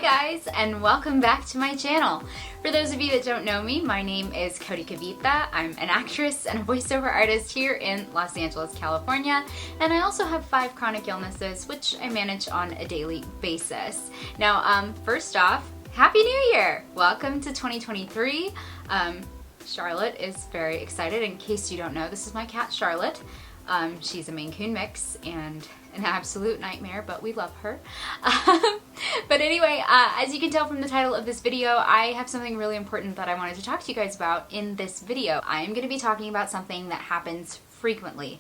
guys, and welcome back to my channel. For those of you that don't know me, my name is Cody Kavita. I'm an actress and a voiceover artist here in Los Angeles, California, and I also have 5 chronic illnesses which I manage on a daily basis. Now, first off, Happy New Year! Welcome to 2023. Charlotte is very excited. In case you don't know, this is my cat Charlotte. She's a Maine Coon mix and an absolute nightmare, but we love her. But anyway, as you can tell from the title of this video, I have something really important that I wanted to talk to you guys about in this video. I am going to be talking about something that happens frequently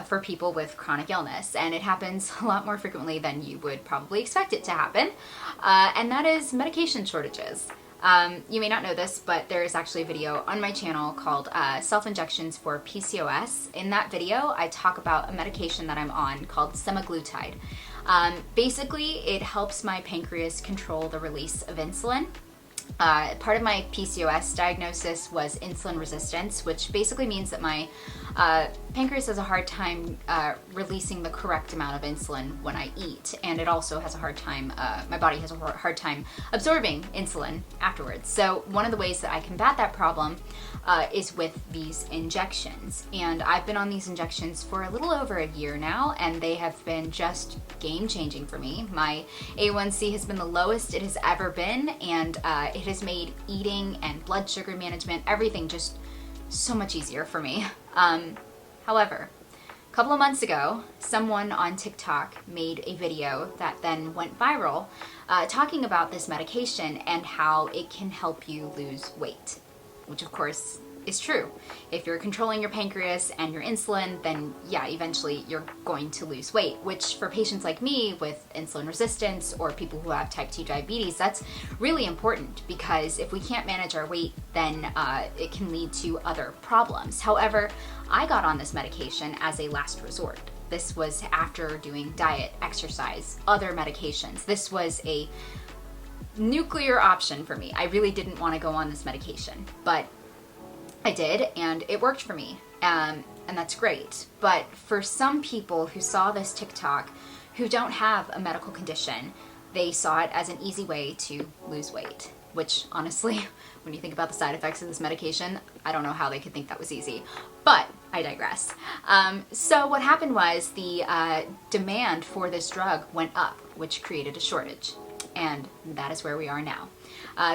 for people with chronic illness, and it happens a lot more frequently than you would probably expect it to happen, and that is medication shortages. You may not know this, but there is actually a video on my channel called Self-Injections for PCOS. In that video, I talk about a medication that I'm on called semaglutide. Basically, it helps my pancreas control the release of insulin. Part of my PCOS diagnosis was insulin resistance, which basically means that my pancreas has a hard time releasing the correct amount of insulin when I eat, and it also has a hard time, my body has a hard time absorbing insulin afterwards. So one of the ways that I combat that problem is with these injections, and I've been on these injections for a little over a year now, and they have been just game-changing for me. My A1C has been the lowest it has ever been, and it has made eating and blood sugar management, everything just so much easier for me. However, a couple of months ago, someone on TikTok made a video that then went viral talking about this medication and how it can help you lose weight, which of course is true. If you're controlling your pancreas and your insulin, then yeah, eventually you're going to lose weight, which for patients like me with insulin resistance or people who have type 2 diabetes, that's really important, because if we can't manage our weight, then it can lead to other problems. However, I got on this medication as a last resort. This was after doing diet, exercise, other medications. This was a nuclear option for me. I really didn't want to go on this medication, but I did, and it worked for me, and that's great. But for some people who saw this TikTok who don't have a medical condition, they saw it as an easy way to lose weight, which honestly, when you think about the side effects of this medication, I don't know how they could think that was easy, but I digress. So what happened was the demand for this drug went up, which created a shortage, and that is where we are now.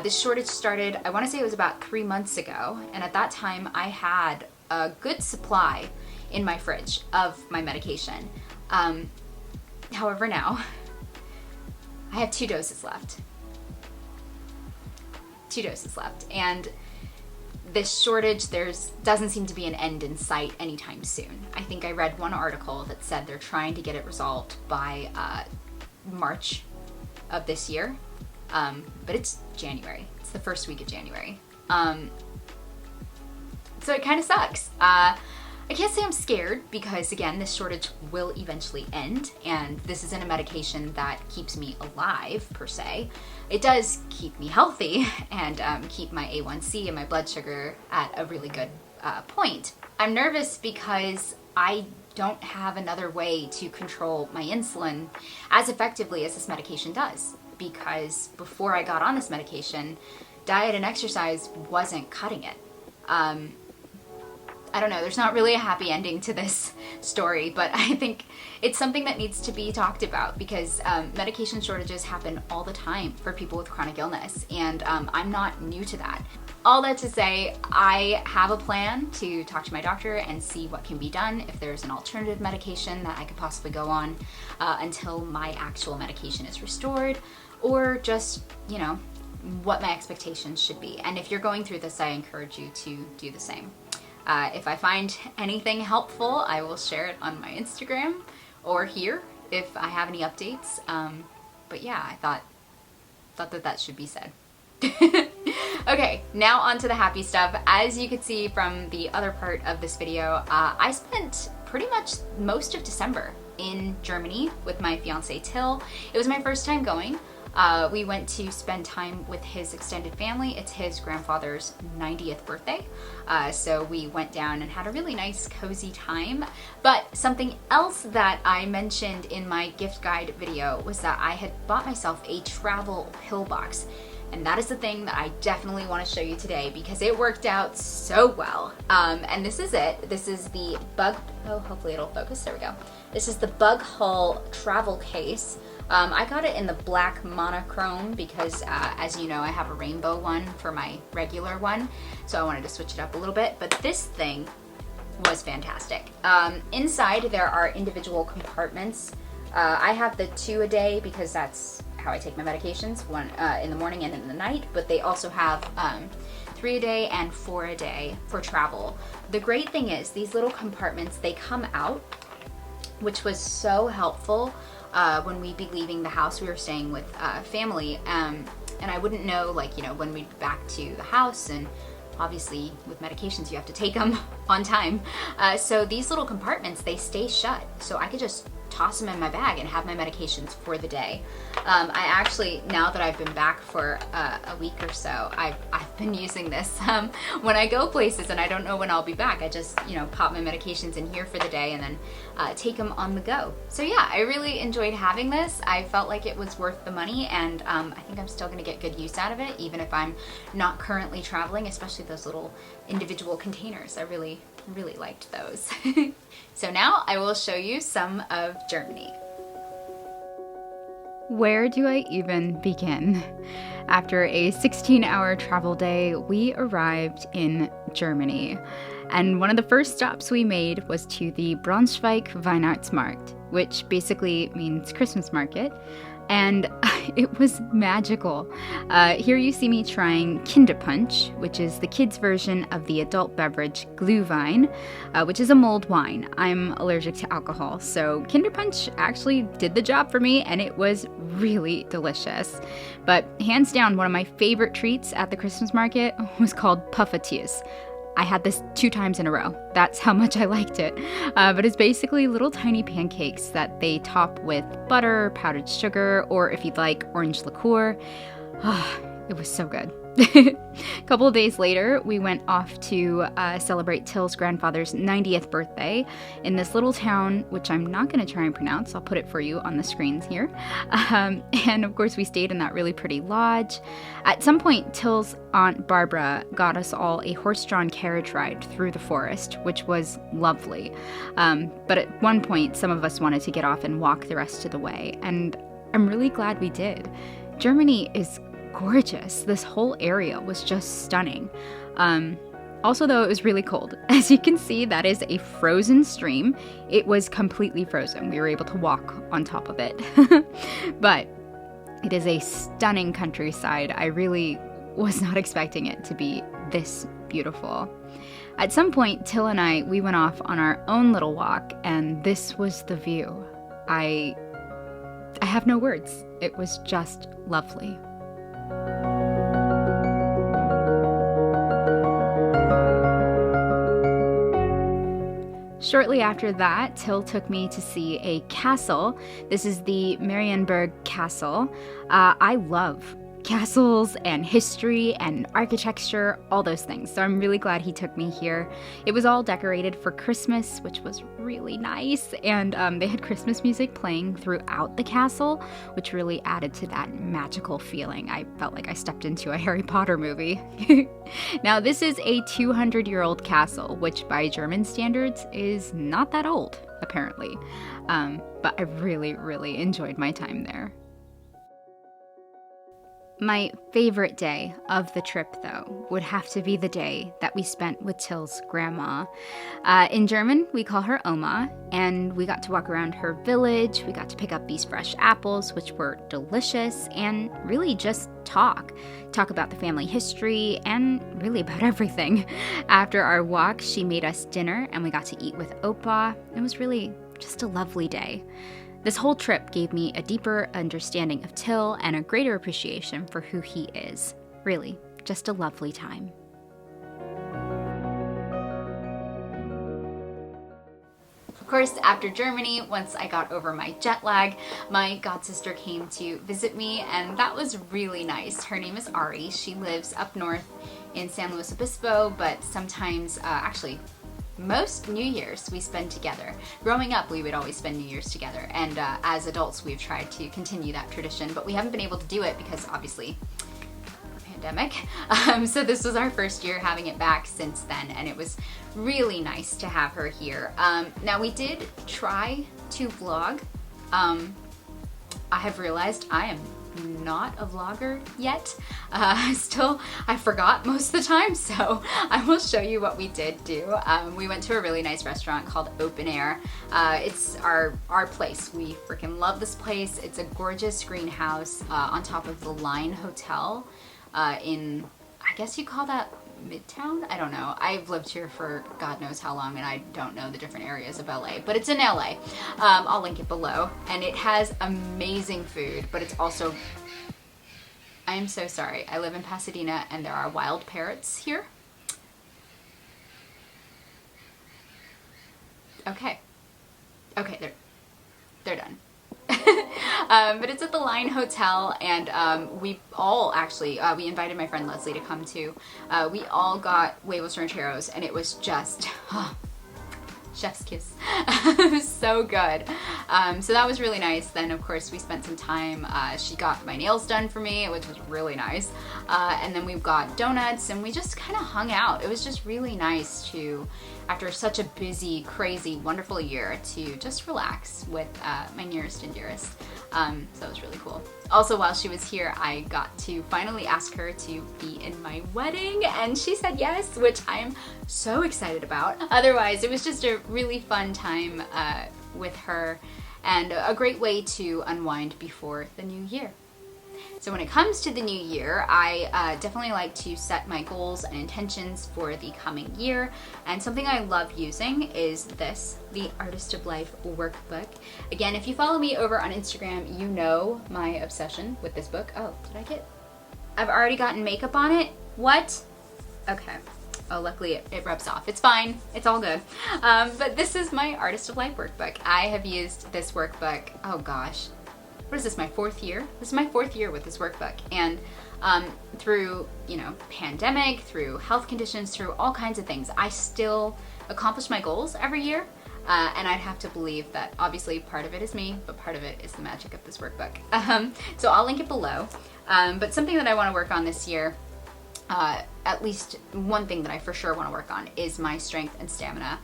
This shortage started, I want to say it was about 3 months ago, and at that time I had a good supply in my fridge of my medication. However, now I have 2 doses left. 2 doses left, and this shortage, doesn't seem to be an end in sight anytime soon. I think I read one article that said they're trying to get it resolved by March of this year. But it's January. It's the first week of January. So it kind of sucks. I can't say I'm scared because, again, this shortage will eventually end, and this isn't a medication that keeps me alive, per se. It does keep me healthy and keep my A1C and my blood sugar at a really good point. I'm nervous because I don't have another way to control my insulin as effectively as this medication does, because before I got on this medication, diet and exercise wasn't cutting it. I don't know, there's not really a happy ending to this story, but I think it's something that needs to be talked about, because medication shortages happen all the time for people with chronic illness, and I'm not new to that. All that to say, I have a plan to talk to my doctor and see what can be done, if there's an alternative medication that I could possibly go on until my actual medication is restored, or just, you know, what my expectations should be. And if you're going through this, I encourage you to do the same. If I find anything helpful, I will share it on my Instagram or here if I have any updates. But yeah, I thought that should be said. Okay, now on to the happy stuff. As you could see from the other part of this video, I spent pretty much most of December in Germany with my fiance Till. It was my first time going. We went to spend time with his extended family. It's his grandfather's 90th birthday. So we went down and had a really nice, cozy time. But something else that I mentioned in my gift guide video was that I had bought myself a travel pillbox. And that is the thing that I definitely want to show you today because it worked out so well. And this is it. This is the hopefully it'll focus. There we go. This is the Bug Hull travel case. I got it in the black monochrome because, as you know, I have a rainbow one for my regular one. So I wanted to switch it up a little bit. But this thing was fantastic. Inside, there are individual compartments. I have the 2 a day because that's how I take my medications, one in the morning and in the night, but they also have 3 a day and 4 a day for travel. The great thing is these little compartments, they come out, which was so helpful when we'd be leaving the house. We were staying with family, and I wouldn't know, like, you know, when we'd be back to the house, and obviously with medications you have to take them on time. So these little compartments, they stay shut, so I could just toss them in my bag and have my medications for the day. I actually, now that I've been back for a week or so, I've been using this when I go places and I don't know when I'll be back. I just, you know, pop my medications in here for the day and then take them on the go. So yeah, I really enjoyed having this. I felt like it was worth the money, and I think I'm still gonna get good use out of it, even if I'm not currently traveling, especially those little individual containers. I really liked those. So now I will show you some of Germany. Where do I even begin? After a 16-hour travel day, we arrived in Germany. And one of the first stops we made was to the Braunschweig Weihnachtsmarkt, which basically means Christmas market. And it was magical. Here you see me trying Kinderpunsch, which is the kids' version of the adult beverage Glühwein, which is a mulled wine. I'm allergic to alcohol, so Kinderpunsch actually did the job for me, and it was really delicious. But hands down, one of my favorite treats at the Christmas market was called Puffertjes. I had this 2 times in a row. That's how much I liked it. But it's basically little tiny pancakes that they top with butter, powdered sugar, or if you'd like, orange liqueur. It was so good. A couple of days later, we went off to celebrate Till's grandfather's 90th birthday in this little town, which I'm not going to try and pronounce. I'll put it for you on the screens here. And of course, we stayed in that really pretty lodge. At some point, Till's Aunt Barbara got us all a horse-drawn carriage ride through the forest, which was lovely. But at one point, some of us wanted to get off and walk the rest of the way, and I'm really glad we did. Germany is gorgeous. This whole area was just stunning. Also, though, it was really cold. As you can see, that is a frozen stream. It was completely frozen. We were able to walk on top of it. But it is a stunning countryside. I really was not expecting it to be this beautiful. At some point, Till and we went off on our own little walk, and this was the view. I have no words. It was just lovely. Shortly after that, Till took me to see a castle. This is the Marienburg Castle. I love castles and history and architecture, all those things. So I'm really glad he took me here. It was all decorated for Christmas, which was really nice. And they had Christmas music playing throughout the castle, which really added to that magical feeling. I felt like I stepped into a Harry Potter movie. Now, this is a 200-year-old castle, which by German standards is not that old, apparently. But I really enjoyed my time there. My favorite day of the trip, though, would have to be the day that we spent with Till's grandma. In German, we call her Oma, and we got to walk around her village. We got to pick up these fresh apples, which were delicious, and really just talk about the family history and really about everything. After our walk, she made us dinner, and we got to eat with Opa. It was really just a lovely day. This whole trip gave me a deeper understanding of Till and a greater appreciation for who he is. Really, just a lovely time. Of course, after Germany, once I got over my jet lag, my godsister came to visit me, and that was really nice. Her name is Ari. She lives up north in San Luis Obispo, but sometimes, actually, most New Year's we spend together. Growing up, we would always spend New Year's together, and as adults, we've tried to continue that tradition, but we haven't been able to do it because, obviously, pandemic. So this was our first year having it back since then, and it was really nice to have her here. Now we did try to vlog. I have realized I am not a vlogger yet. I forgot most of the time, so I will show you what we did do. We went to a really nice restaurant called OPENAIRE. It's our place. We freaking love this place. It's a gorgeous greenhouse on top of the Line Hotel in, I guess you call that Midtown? I don't know. I've lived here for God knows how long, and I don't know the different areas of LA, but it's in LA. I'll link it below, and it has amazing food, but it's also, I am so sorry. I live in Pasadena, and there are wild parrots here. Okay, they're done. But it's at the Line Hotel, and we all actually, we invited my friend Leslie to come too. We all got huevos rancheros, and it was just, chef's kiss. It was so good. So that was really nice. Then of course we spent some time, she got my nails done for me, which was really nice. And then we've got donuts, and we just kind of hung out. It was just really nice to, after such a busy, crazy, wonderful year, to just relax with my nearest and dearest. So it was really cool. Also, while she was here, I got to finally ask her to be in my wedding, and she said yes, which I am so excited about. Otherwise, it was just a really fun time with her, and a great way to unwind before the new year. So when it comes to the new year, I definitely like to set my goals and intentions for the coming year. And something I love using is this, the Artist of Life workbook. Again, if you follow me over on Instagram, you know my obsession with this book. Oh, I've already gotten makeup on it? What? Okay. Oh, luckily it rubs off. It's fine. It's all good. But this is my Artist of Life workbook. I have used this workbook, oh gosh, what is this, my 4th year? This is my 4th year with this workbook, and through, you know, pandemic, through health conditions, through all kinds of things, I still accomplish my goals every year, and I'd have to believe that obviously part of it is me, but part of it is the magic of this workbook. So I'll link it below, but something that I want to work on this year, at least one thing that I for sure want to work on, is my strength and stamina.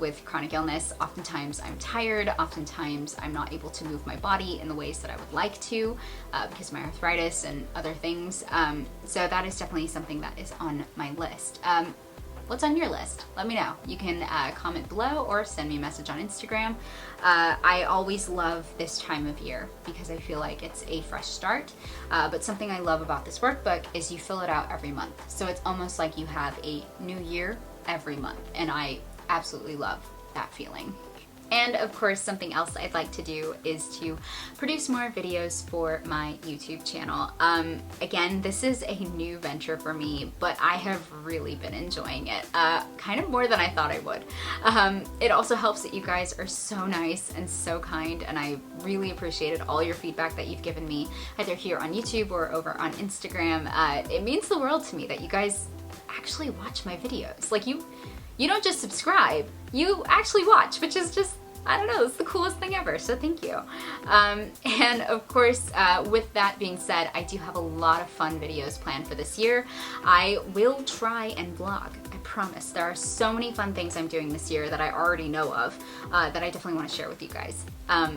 With chronic illness, oftentimes I'm tired, oftentimes I'm not able to move my body in the ways that I would like to because of my arthritis and other things. So that is definitely something that is on my list. What's on your list? Let me know. You can comment below or send me a message on Instagram. I always love this time of year because I feel like it's a fresh start. But something I love about this workbook is you fill it out every month. So it's almost like you have a new year every month, and I absolutely love that feeling. And of course, something else I'd like to do is to produce more videos for my YouTube channel. Again, this is a new venture for me, but I have really been enjoying it, kind of more than I thought I would. It also helps that you guys are so nice and so kind, and I really appreciated all your feedback that you've given me, either here on YouTube or over on Instagram. It means the world to me that you guys actually watch my videos. Like, you don't just subscribe, you actually watch, which is just, I don't know, it's the coolest thing ever, so thank you. And of course, with that being said, I do have a lot of fun videos planned for this year. I will try and vlog, I promise. There are so many fun things I'm doing this year that I already know of that I definitely want to share with you guys.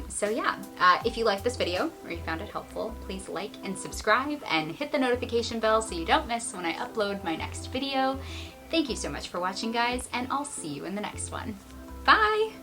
So yeah, if you like this video or you found it helpful, please like and subscribe and hit the notification bell so you don't miss when I upload my next video. Thank you so much for watching, guys, and I'll see you in the next one. Bye!